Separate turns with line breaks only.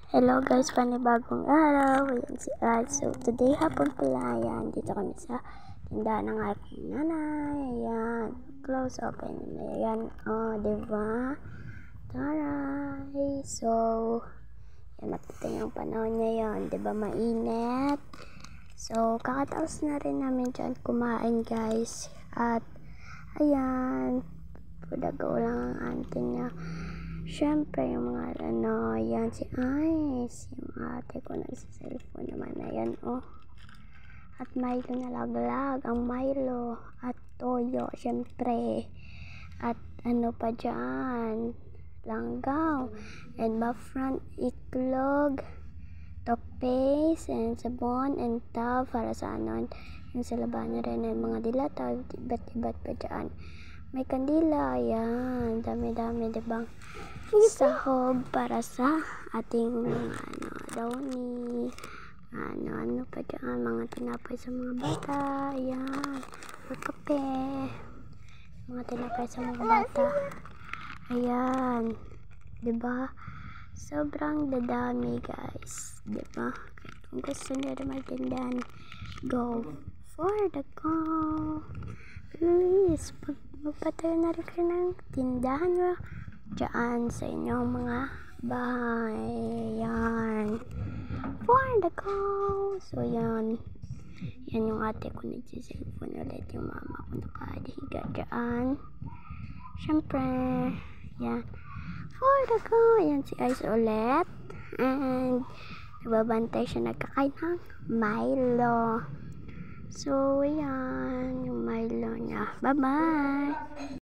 Hello guys, panibagong araw. Ayan si Art. So today hapon pala, ayan, dito kami sa tindahan ng aking nanay. Ayan, close open. Ayan, diba? Taray. So, ayan, makita yung panahon ngayon. Diba mainit? So, kakataos na rin namin dyan kumain guys. At, ayan, pudagaw lang ang auntie niya. Siyempre, yung mga yan si Ice, yung ate ko nagsiselfone naman, ayan at Milo na laglag, ang Milo at toyo, siyempre, at ano pa dyan, langgaw, and bafran, itlog, toothpaste, and sabon, and towel para sa anon, yung sa labanan rin, and mga dilata, iba't pa dyan. May kandila, ayan, dami-dami, diba? Sahog para sa ating downy, ano pa dyan, mga tinapay sa mga bata, ayan, kape, mga tinapay sa mga bata, ayan, diba? Sobrang dadami guys, diba? Kung gusto nyo na magtindahan, go for the go. Please, magpatayo na rin kayo ng tindahan nyo dyan sa inyong mga bahay. Yan. For the go. So, yan. Yan yung ate ko nagsiselfone ulit. Yung mama ko nakahiga dyan. Siyempre, yan. For the go. Yan si Ice ulit. And, nagbabantay siya nagkakain ng Milo. So, yan. Yung Milo niya. Bye-bye.